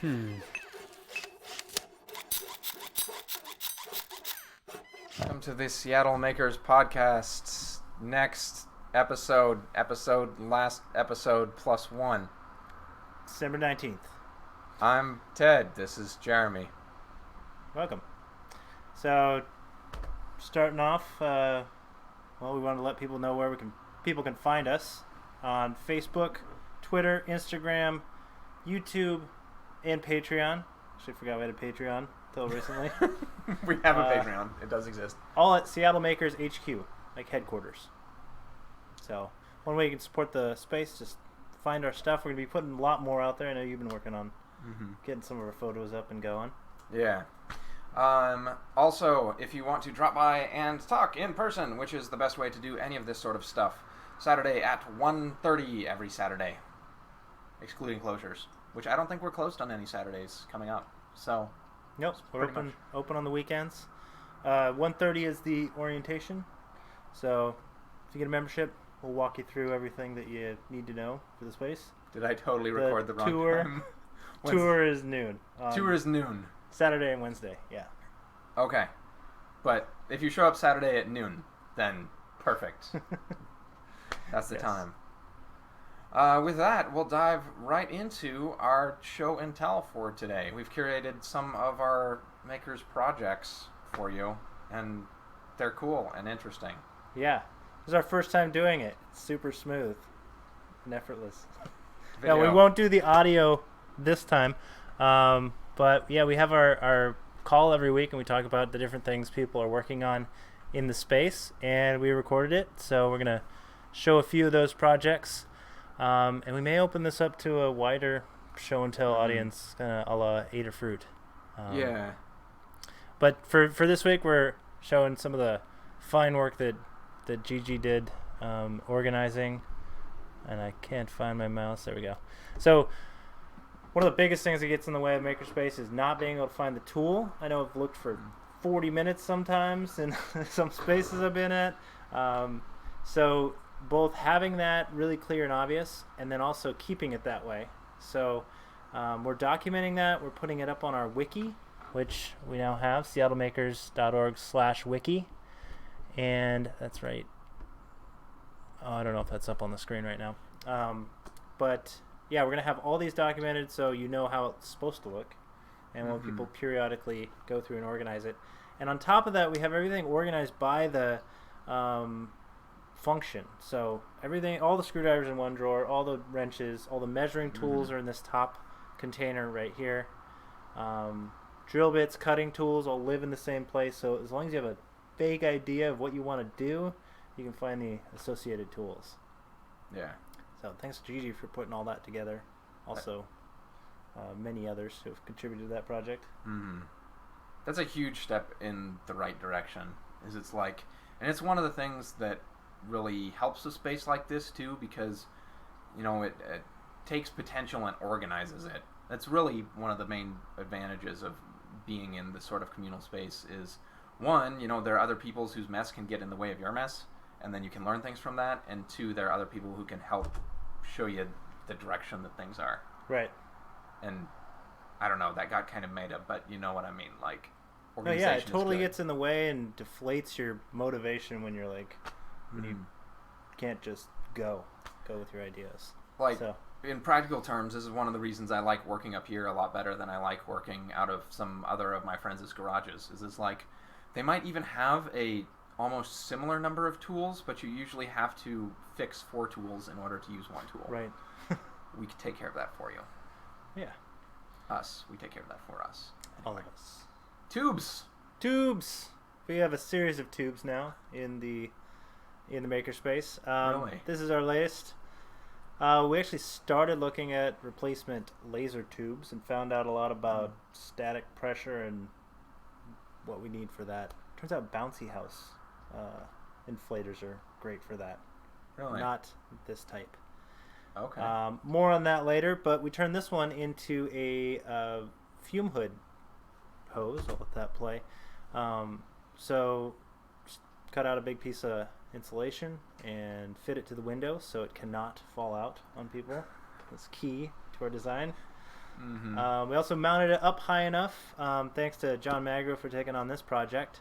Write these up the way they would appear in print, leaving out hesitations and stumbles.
Welcome to the Seattle Makers Podcast's next last episode plus one. December 19th. I'm Ted. This is Jeremy. Welcome. So, starting off, we want to let people know where people can find us on Facebook, Twitter, Instagram, YouTube, and Patreon. Actually, I forgot we had a Patreon until recently. We have a Patreon. It does exist. All at Seattle Makers HQ, like headquarters. So, one way you can support the space, just find our stuff. We're going to be putting a lot more out there. I know you've been working on getting some of our photos up and going. Yeah. Also, if you want to drop by and talk in person, which is the best way to do any of this sort of stuff, Saturday at 1:30 every Saturday, excluding closures, which I don't think we're closed on any Saturdays coming up. So, nope, we're open on the weekends. 1:30 is the orientation. So, if you get a membership, we'll walk you through everything that you need to know for the space. Did I totally record the wrong time? Tour is noon. Tour is noon. Saturday and Wednesday, yeah. Okay. But if you show up Saturday at noon, then perfect. That's the time. With that, we'll dive right into our show and tell for today. We've curated some of our makers' projects for you, and they're cool and interesting. Yeah. This is our first time doing it. It's super smooth and effortless. No, we won't do the audio this time. But yeah, we have our call every week, and we talk about the different things people are working on in the space, and we recorded it. So we're going to show a few of those projects. And we may open this up to a wider show and tell audience, kind of a la Adafruit. Yeah. But for this week, we're showing some of the fine work that Gigi did organizing. And I can't find my mouse. There we go. So one of the biggest things that gets in the way of Makerspace is not being able to find the tool. I know I've looked for 40 minutes sometimes in some spaces I've been at. So both having that really clear and obvious, and then also keeping it that way. So we're documenting that. We're putting it up on our wiki, which we now have, seattlemakers.org/wiki. And that's right. Oh, I don't know if that's up on the screen right now. But yeah, we're going to have all these documented so you know how it's supposed to look. And when people periodically go through and organize it. And on top of that, we have everything organized by the function. So everything, all the screwdrivers in one drawer, all the wrenches, all the measuring tools are in this top container right here. Drill bits, cutting tools all live in the same place. So as long as you have a vague idea of what you want to do, you can find the associated tools. Yeah. So thanks to Gigi for putting all that together. Also, many others who have contributed to that project. That's a huge step in the right direction. It's one of the things that really helps a space like this too, because it takes potential and organizes it. That's really one of the main advantages of being in this sort of communal space is, one, there are other people whose mess can get in the way of your mess, and then you can learn things from that, and two, there are other people who can help show you the direction that things are. Right. And I don't know, that got kind of made up, but you know what I mean, like, organization. No, yeah, it totally gets in the way and deflates your motivation when you're like, when you can't just go with your ideas. Like, in practical terms, this is one of the reasons I like working up here a lot better than I like working out of some other of my friends' garages. It's like, they might even have a almost similar number of tools, but you usually have to fix 4 tools in order to use one tool. Right. We can take care of that for you. Yeah. We take care of that for us. All of us. Tubes. We have a series of tubes now in the makerspace. Really? This is our latest. We actually started looking at replacement laser tubes and found out a lot about static pressure and what we need for that. Turns out bouncy house inflators are great for that. Really? Not this type. Okay. More on that later, but we turned this one into a Fume Hood hose. I'll let that play. So just cut out a big piece of insulation and fit it to the window so it cannot fall out on people. That's key to our design. We also mounted it up high enough. Thanks to John Magro for taking on this project.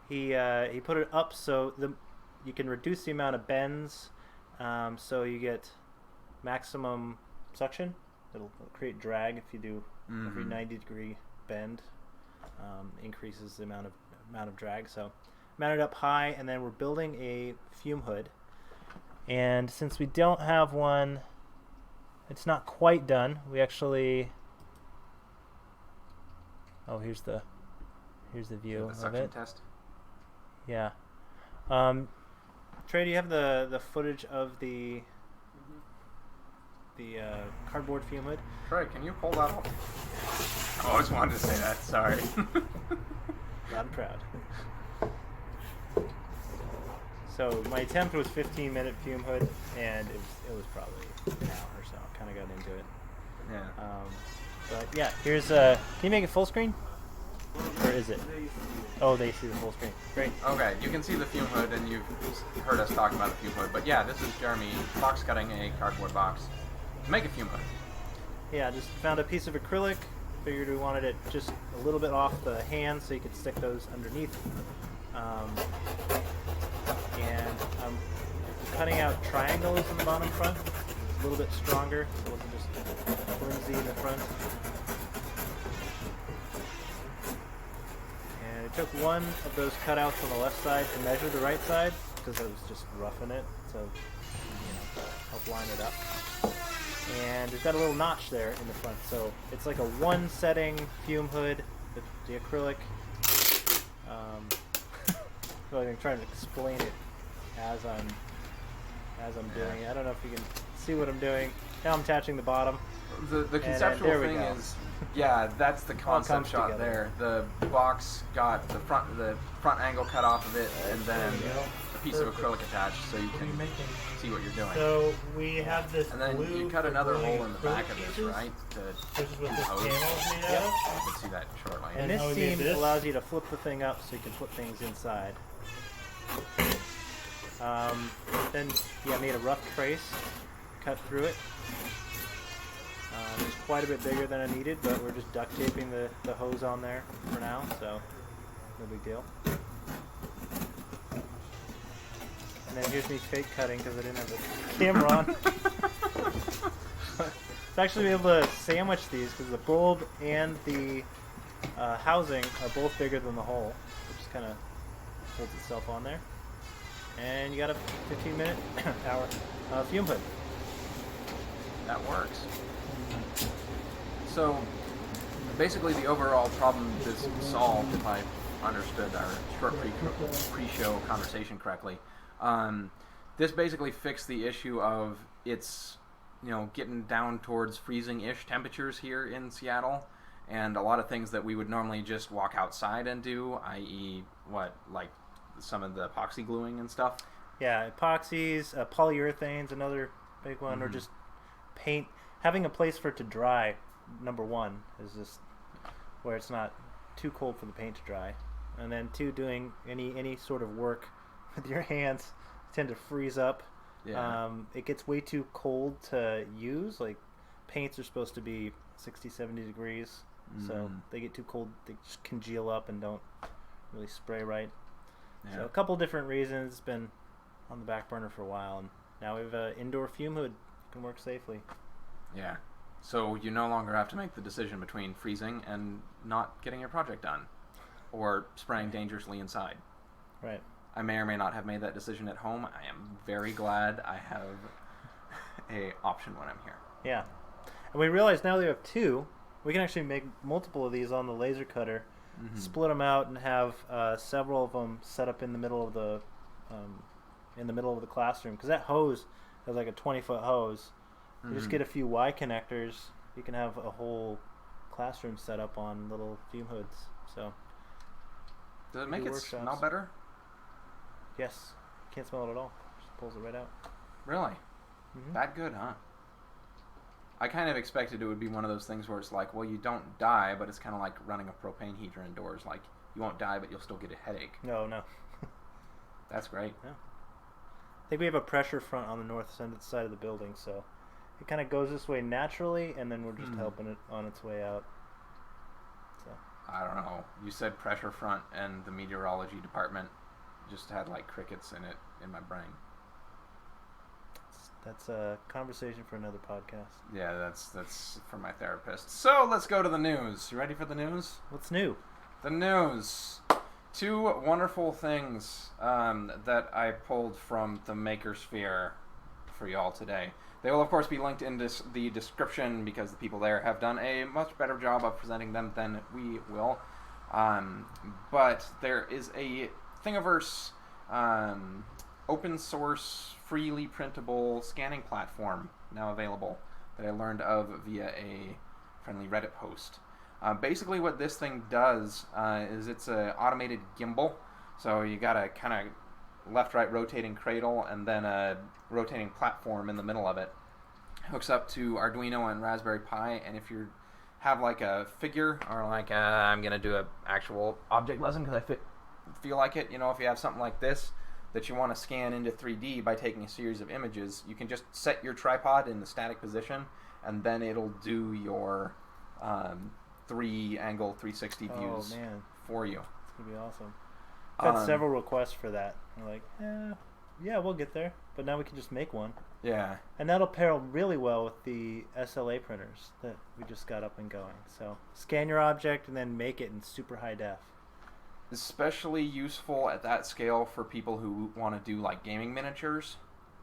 He put it up so you can reduce the amount of bends, so you get maximum suction. It'll create drag if you do every 90-degree bend. Increases the amount of drag. So mounted up high, and then we're building a fume hood. And since we don't have one, it's not quite done. We actually here's the view the of suction it. Test. Yeah. Trey, do you have the footage of the cardboard fume hood? Trey, can you pull that off? I always wanted to say that. Sorry. Loud and proud. So my attempt was 15-minute fume hood, and it was probably an hour or so. Kind of got into it. Yeah. But yeah, here's can you make it full screen? Or is it? Oh, they see the full screen. Great. Okay, you can see the fume hood, and you've heard us talk about the fume hood. But yeah, this is Jeremy box cutting a cardboard box to make a fume hood. Yeah, just found a piece of acrylic. Figured we wanted it just a little bit off the hand so you could stick those underneath. And I'm cutting out triangles in the bottom front. It's a little bit stronger. It wasn't just flimsy in the front. And I took one of those cutouts on the left side to measure the right side because I was just roughing it to help line it up. And it's got a little notch there in the front, so it's like a one-setting fume hood. The acrylic. So I'm trying to explain it as I'm doing it. I don't know if you can see what I'm doing. Now I'm attaching the bottom. The conceptual thing is, yeah, that's the concept shot together. there. The box got the front angle cut off of it, and then a piece of acrylic attached, so you can see what you're doing. So we have this And then glue you cut for another gluing hole in the acrylic back of this, pieces. right? This is what this compose. panel is made Yep. out of. You can see that shortly. And how this we made seam this? allows you to flip the thing up so you can put things inside. Then I made a rough trace, cut through it. It's quite a bit bigger than I needed, but we're just duct taping the hose on there for now, so no big deal. And then here's me fake cutting because I didn't have the camera on. To actually be able to sandwich these because the bulb and the housing are both bigger than the hole. It just kind of holds itself on there. And you got a 15-minute hour fume hood. That works. So, basically the overall problem is solved, if I understood our short pre-show conversation correctly. This basically fixed the issue of it's, getting down towards freezing-ish temperatures here in Seattle, and a lot of things that we would normally just walk outside and do, i.e., like some of the epoxy gluing and stuff. Yeah, epoxies, polyurethanes, another big one, or just paint. Having a place for it to dry, number one, is just where it's not too cold for the paint to dry. And then two, doing any sort of work with your hands tend to freeze up. Yeah. It gets way too cold to use. Like, paints are supposed to be 60, 70 degrees. So they get too cold, they just congeal up and don't really spray right. Yeah. So a couple different reasons. It's been on the back burner for a while, and now we have an indoor fume hood. Can work safely. Yeah. So you no longer have to make the decision between freezing and not getting your project done, or spraying dangerously inside. Right. I may or may not have made that decision at home. I am very glad I have a option when I'm here. Yeah. And we realize now that we have two, we can actually make multiple of these on the laser cutter, split them out, and have several of them set up in the middle of the classroom. Because that hose is like a 20-foot hose. You just get a few Y connectors. You can have a whole classroom set up on little fume hoods. So. Does it make it workshops. smell better? Yes. Can't smell it at all. Just pulls it right out. Really? That good, huh? I kind of expected it would be one of those things where it's like, well, you don't die, but it's kind of like running a propane heater indoors. Like, you won't die, but you'll still get a headache. No. That's great. Yeah. I think we have a pressure front on the north side of the building, so it kind of goes this way naturally, and then we're just helping it on its way out. So I don't know. You said pressure front, and the meteorology department just had like crickets in it in my brain. that's a conversation for another podcast. Yeah, that's for my therapist. So let's go to the news. You ready for the news? What's new? The news. 2 wonderful things that I pulled from the Makersphere for y'all today. They will, of course, be linked in the description because the people there have done a much better job of presenting them than we will. But there is a Thingiverse open source, freely printable scanning platform now available that I learned of via a friendly Reddit post. Basically what this thing does is it's an automated gimbal. So you got a kind of left-right rotating cradle and then a rotating platform in the middle of it. Hooks up to Arduino and Raspberry Pi, and if you have like a figure or like I'm going to do an actual object lesson because I feel like it, if you have something like this that you want to scan into 3D by taking a series of images, you can just set your tripod in the static position and then it'll do your 3-angle 360 views for you. It's going to be awesome. I've had several requests for that. I'm like, yeah, we'll get there. But now we can just make one. Yeah. And that'll pair really well with the SLA printers that we just got up and going. So scan your object and then make it in super high def. Especially useful at that scale for people who want to do like gaming miniatures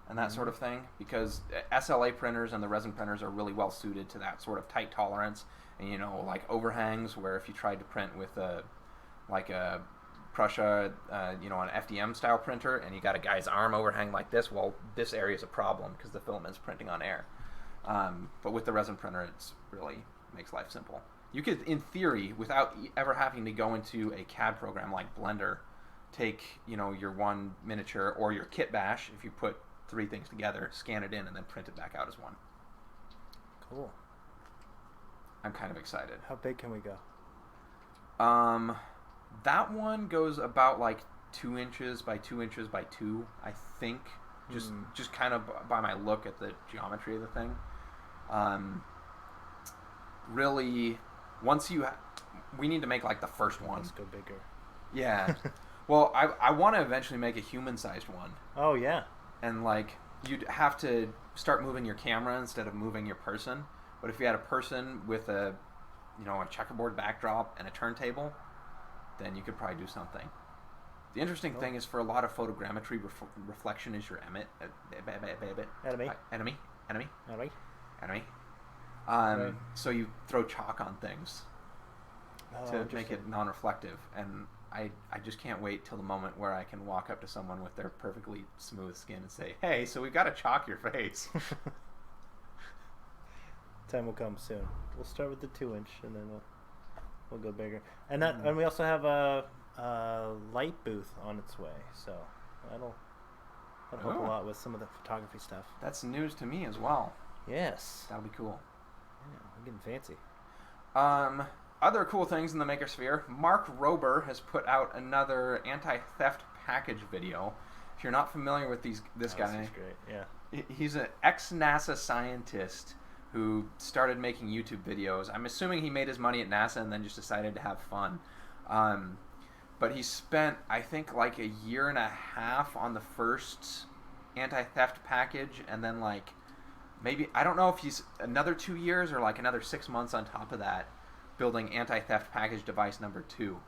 and that sort of thing, because SLA printers and the resin printers are really well suited to that sort of tight tolerance. And like overhangs, where if you tried to print with a Prusa, an FDM style printer, and you got a guy's arm overhang like this, well, this area is a problem because the filament's printing on air. But with the resin printer, it's really makes life simple. You could, in theory, without ever having to go into a CAD program like Blender, take your one miniature or your kit bash, if you put 3 things together, scan it in, and then print it back out as one. Cool. I'm kind of excited. How big can we go? That one goes about like 2 inches by 2 inches by 2, I think. Just kind of by my look at the geometry of the thing. Really, once we need to make like the first one. Let's go bigger. Yeah. Well, I want to eventually make a human-sized one. Oh yeah. And like you'd have to start moving your camera instead of moving your person. But if you had a person with a checkerboard backdrop and a turntable, then you could probably do something. The interesting thing is, for a lot of photogrammetry, reflection is your enemy. Right. So you throw chalk on things to make it non-reflective, and I just can't wait till the moment where I can walk up to someone with their perfectly smooth skin and say, "Hey, so we've got to chalk your face." Time will come soon. We'll start with the 2-inch, and then we'll go bigger. And and we also have a light booth on its way, so that'll help a lot with some of the photography stuff. That's news to me as well. Yes. That'll be cool. Yeah, we're getting fancy. Other cool things in the Makersphere. Mark Rober has put out another anti-theft package video. If you're not familiar with this guy, this is great. Yeah. He's an ex-NASA scientist who started making YouTube videos. I'm assuming he made his money at NASA and then just decided to have fun. But he spent, I think, like 1.5 years on the first anti-theft package, and then like maybe, I don't know if he's another 2 years or like another 6 months on top of that, building anti-theft package device number 2.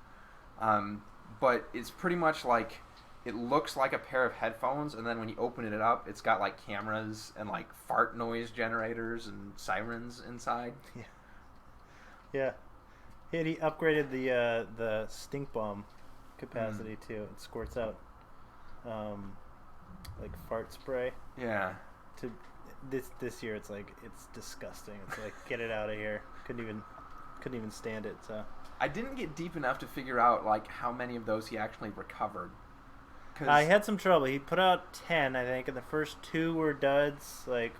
But it's pretty much like, it looks like a pair of headphones, and then when you open it up, it's got like cameras and like fart noise generators and sirens inside. Yeah. And he upgraded the stink bomb capacity too. It squirts out like fart spray. Yeah. To this year, it's disgusting. It's like, get it out of here. Couldn't even stand it. So I didn't get deep enough to figure out like how many of those he actually recovered. I had some trouble. He put out 10, I think, and the first 2 were duds. Like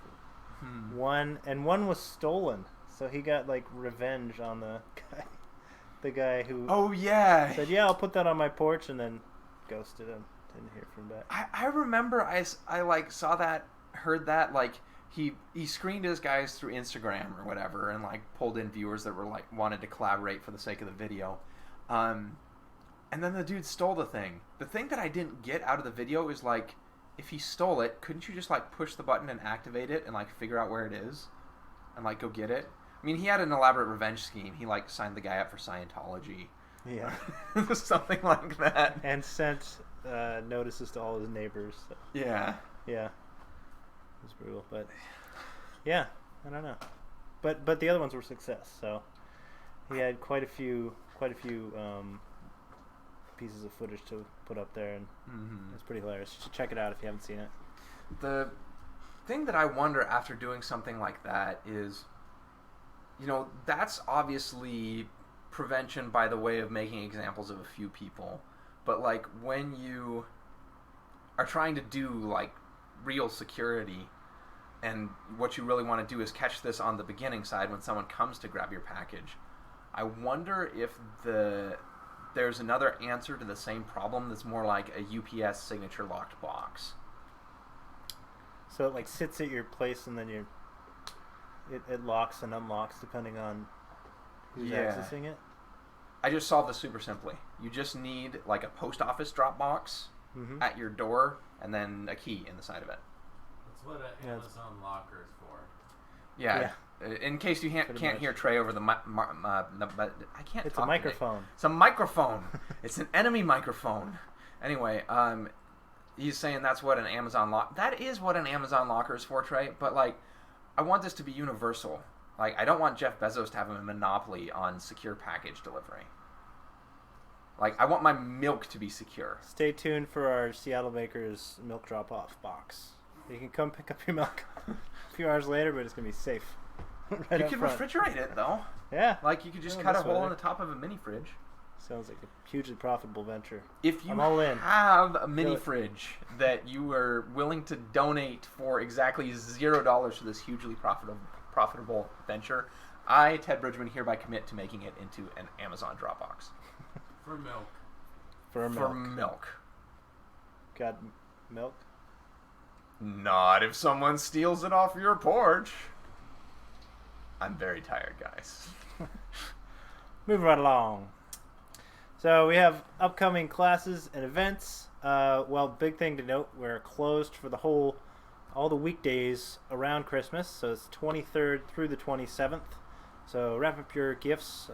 one was stolen, so he got like revenge on the guy who. Oh yeah. Said, "Yeah, I'll put that on my porch," and then ghosted him. Didn't hear from back. I remember I like saw that, heard that, like he screened his guys through Instagram or whatever, and like pulled in viewers that were like wanted to collaborate for the sake of the video. And then the dude stole the thing. The thing that I didn't get out of the video is like, if he stole it, couldn't you just like push the button and activate it and like figure out where it is and like go get it? I mean, he had an elaborate revenge scheme. He like signed the guy up for Scientology. Yeah. Something like that. And sent notices to all his neighbors. So. Yeah. Yeah. It was brutal, but yeah, I don't know. But the other ones were success. So he had quite a few pieces of footage to put up there, and it's pretty hilarious. You should check it out if you haven't seen it. The thing that I wonder after doing something like that is, you know, that's obviously prevention by the way of making examples of a few people. But like when you are trying to do like real security, and what you really want to do is catch this on the beginning side when someone comes to grab your package, I wonder if there's another answer to the same problem that's more like a UPS signature locked box. So it like sits at your place, and then it locks and unlocks depending on who's accessing it. I just solved this super simply. You just need like a post office drop box at your door, and then a key in the side of it. That's what an Amazon locker is for. Yeah. In case you can't hear Trey over the but I can't. It's talk a microphone. Today. It's a microphone. It's an enemy microphone. Anyway, he's saying that's what an Amazon lock. That is what an Amazon locker is for, Trey. But like, I want this to be universal. Like, I don't want Jeff Bezos to have a monopoly on secure package delivery. Like, I want my milk to be secure. Stay tuned for our Seattle Makers milk drop-off box. You can come pick up your milk a few hours later, but it's going to be safe. You can refrigerate it, though. Yeah. Like, you could just cut a hole in the top of a mini fridge. Sounds like a hugely profitable venture. If you I'm all in. have a mini fridge that you are willing to donate for exactly $0 to this hugely profitable venture, I, Ted Bridgman, hereby commit to making it into an Amazon Dropbox. For milk. For milk. Got milk? Not if someone steals it off your porch. I'm very tired, guys. Moving right along. So we have upcoming classes and events. Well, big thing to note, we're closed for all the weekdays around Christmas. So it's 23rd through the 27th. So wrap up your gifts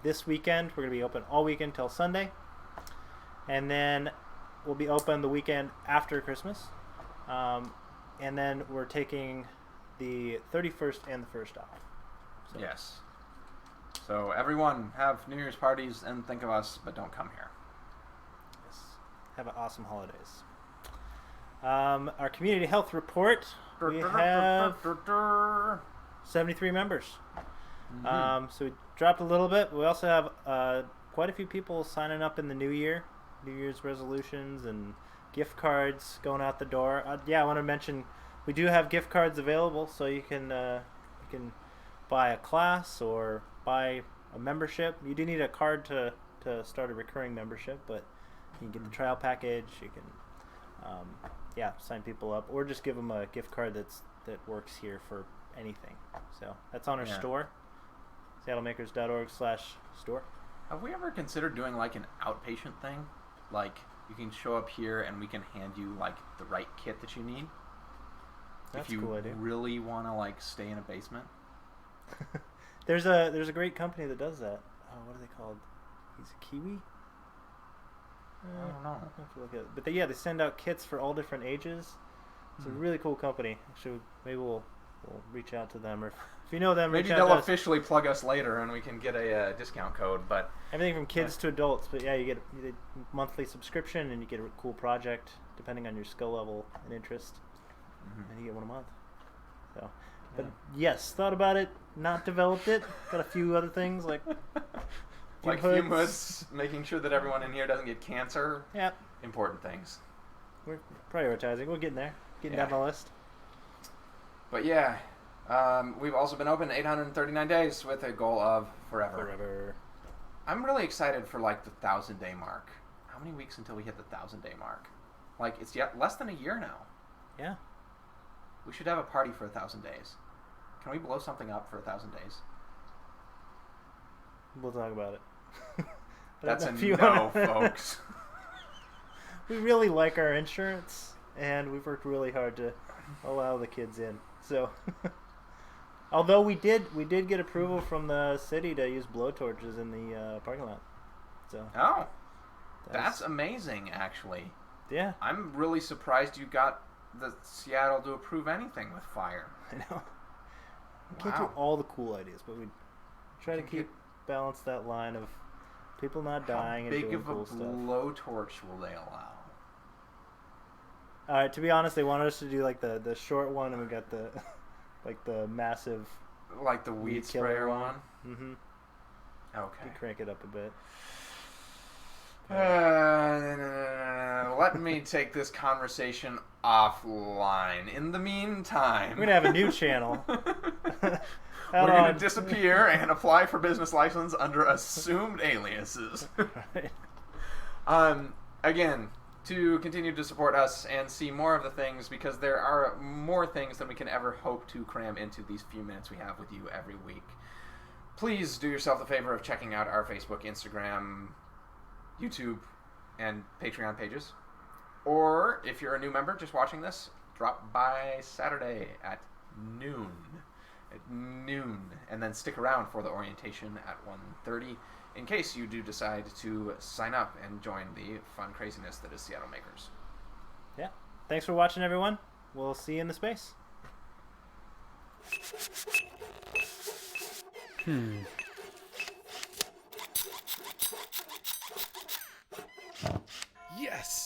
this weekend. We're going to be open all weekend till Sunday. And then we'll be open the weekend after Christmas. And then we're taking the 31st and the 1st off. So. Yes. So everyone have New Year's parties and think of us, but don't come here. Yes. Have an awesome holidays. Our community health report, we have 73 members. So we dropped a little bit. We also have quite a few people signing up in the new year, New Year's resolutions and gift cards going out the door. I want to mention we do have gift cards available, so you can buy a class or buy a membership. You do need a card to start a recurring membership, but you can get the trial package. You can sign people up, or just give them a gift card that works here for anything. So that's on our store, seattlemakers.org/store. Have we ever considered doing like an outpatient thing? Like you can show up here and we can hand you like the right kit that you need. That's if you a cool idea. Really want to like stay in a basement. There's a great company that does that. Oh, what are they called? He's a Kiwi? I don't know. I have to look at it. But they send out kits for all different ages. It's a really cool company. Actually, maybe we'll reach out to them, or if you know them, maybe reach out they'll to officially plug us later and we can get a discount code. But everything from kids to adults. But yeah, you get a monthly subscription and you get a cool project depending on your skill level and interest, and you get one a month. So, but yes, thought about it, not developed it. Got a few other things like Fume Hoods, making sure that everyone in here doesn't get cancer. Yep. Important things. We're prioritizing. We're getting there. Getting down the list. But yeah, we've also been open 839 days with a goal of forever. I'm really excited for like the 1,000-day mark. How many weeks until we hit the 1,000-day mark? Like it's yet less than a year now. Yeah. We should have a party for 1,000 days. Can we blow something up for 1,000 days? We'll talk about it. That's a no, folks. We really like our insurance, and we've worked really hard to allow the kids in. So, although we did get approval from the city to use blowtorches in the parking lot. So. Oh, that's amazing, actually. Yeah. I'm really surprised you got the Seattle to approve anything with fire. I know. We can't do all the cool ideas, but we try to balance that line of people not dying and doing cool stuff. How big of a blowtorch will they allow? All right. To be honest, they wanted us to do like the short one, and we got the like the massive, like the weed sprayer one. Mm-hmm. Okay. You crank it up a bit. Let me take this conversation offline. In the meantime, we're gonna have a new channel. We're gonna disappear and apply for business license under assumed aliases. Right. Again, to continue to support us and see more of the things, because there are more things than we can ever hope to cram into these few minutes we have with you every week. Please do yourself the favor of checking out our Facebook, Instagram, YouTube, and Patreon pages. Or, if you're a new member just watching this, drop by Saturday at noon. And then stick around for the orientation at 1:30 in case you do decide to sign up and join the fun craziness that is Seattle Makers. Yeah. Thanks for watching, everyone. We'll see you in the space. Yes!